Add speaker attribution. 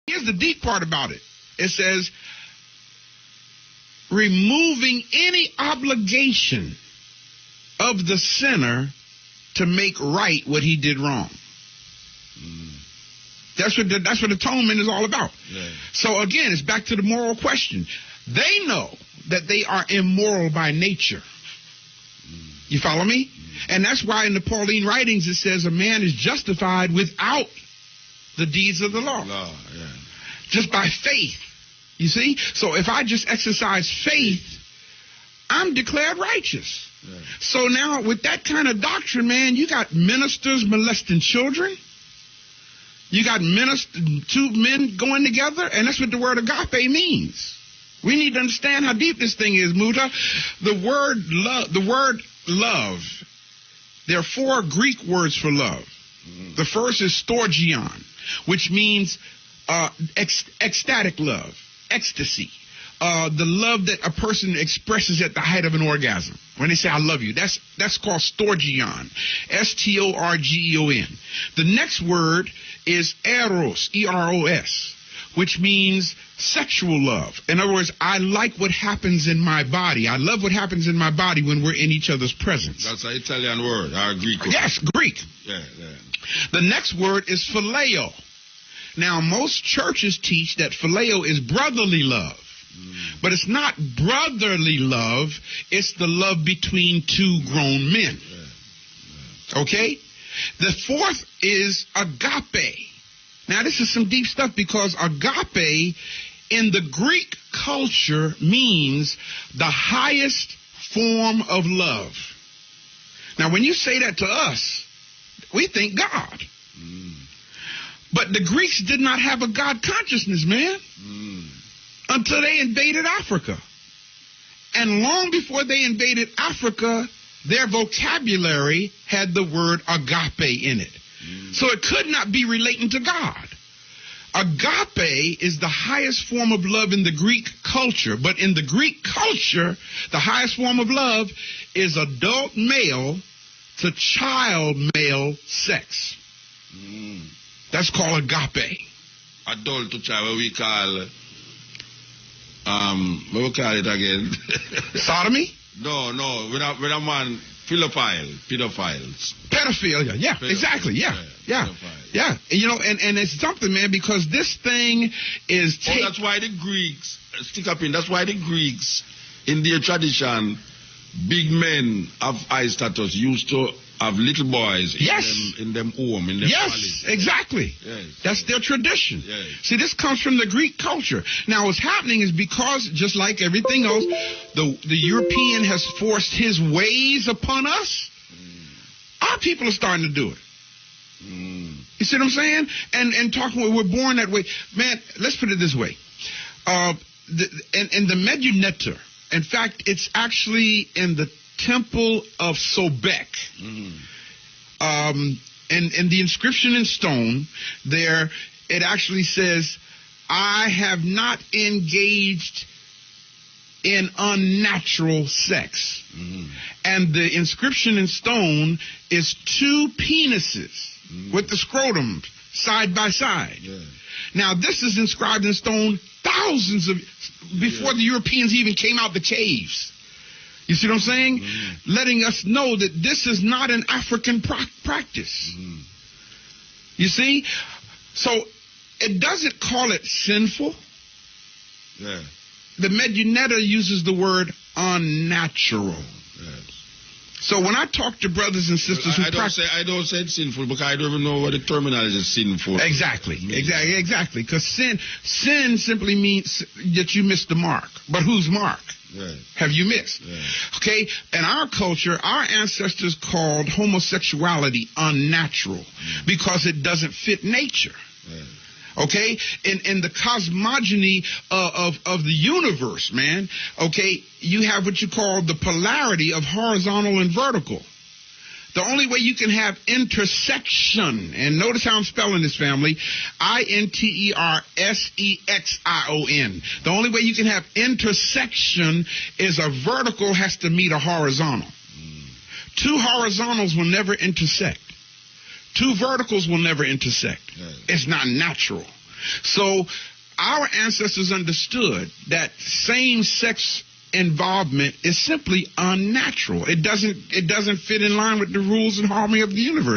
Speaker 1: Here's the deep part about it. It says, removing any obligation of the sinner to make right what he did wrong. That's what atonement is all about. Yeah. So again, it's back to the moral question. They know that they are immoral by nature. You follow me? And that's why in the Pauline writings it says a man is justified without the deeds of the law. Yeah. Just by faith. You see? So if I just exercise faith, I'm declared righteous. Yeah. So now with that kind of doctrine, man, you got ministers molesting children. You got two men going together, and that's what the word agape means. We need to understand how deep this thing is, Muta. The word love, there are 4 Greek words for love. The first is storgion, which means ecstatic love, ecstasy. The love that a person expresses at the height of an orgasm. When they say, I love you, that's called storgion, S-T-O-R-G-E-O-N. The next word is eros, E-R-O-S, which means sexual love. In other words, I like what happens in my body. I love what happens in my body when we're in each other's presence.
Speaker 2: That's an Italian word, or Greek word.
Speaker 1: Yes, Greek.
Speaker 2: Yeah.
Speaker 1: The next word is phileo. Now, most churches teach that phileo is brotherly love. But it's not brotherly love. It's the love between 2 grown men. Okay? The fourth is agape. Now, this is some deep stuff because agape in the Greek culture means the highest form of love. Now, when you say that to us, we think God. But the Greeks did not have a God consciousness, man. Until they invaded Africa. And long before they invaded Africa, their vocabulary had the word agape in it. So it could not be relating to God. Agape is the highest form of love in the Greek culture. But in the Greek culture, the highest form of love is adult male to child male sex. That's called agape.
Speaker 2: Adult to child, what we call... what we call it again?
Speaker 1: Sodomy?
Speaker 2: No, with a man, pedophiles.
Speaker 1: Pedophilia, yeah, exactly, yeah. And, you know, and it's something, man, because this thing is...
Speaker 2: that's why the Greeks, that's why the Greeks, in their tradition, big men of high status used to have little boys in them home, in them palace.
Speaker 1: Exactly. That's their tradition. See, this comes from the Greek culture. Now, what's happening is because, just like everything else, the European has forced his ways upon us. Our people are starting to do it. You see what I'm saying? And talking, we're born that way. Man, let's put it this way. In the Medunetta, in fact, it's actually in the Temple of Sobek. And the inscription in stone there, it actually says, I have not engaged in unnatural sex. And the inscription in stone is 2 penises with the scrotum side by side. Now, this is inscribed in stone thousands of, before the Europeans even came out the caves. You see what I'm saying? Letting us know that this is not an African practice. You see? So it doesn't call it sinful. The Medunetta uses the word unnatural. So when I talk to brothers and sisters who practice...
Speaker 2: I don't say it's sinful because I don't even know what the terminology is sinful.
Speaker 1: Exactly. Because sin simply means that you missed the mark. But whose mark? Have you missed? Okay? In our culture, our ancestors called homosexuality unnatural because it doesn't fit nature. Okay? In the cosmogony of the universe, man, okay, you have what you call the polarity of horizontal and vertical. The only way you can have intersection, and notice how I'm spelling this, family, I-N-T-E-R-S-E-X-I-O-N. The only way you can have intersection is a vertical has to meet a horizontal. 2 horizontals will never intersect. 2 verticals will never intersect. It's not natural. So our ancestors understood that same-sex involvement is simply unnatural. It doesn't fit in line with the rules and harmony of the universe.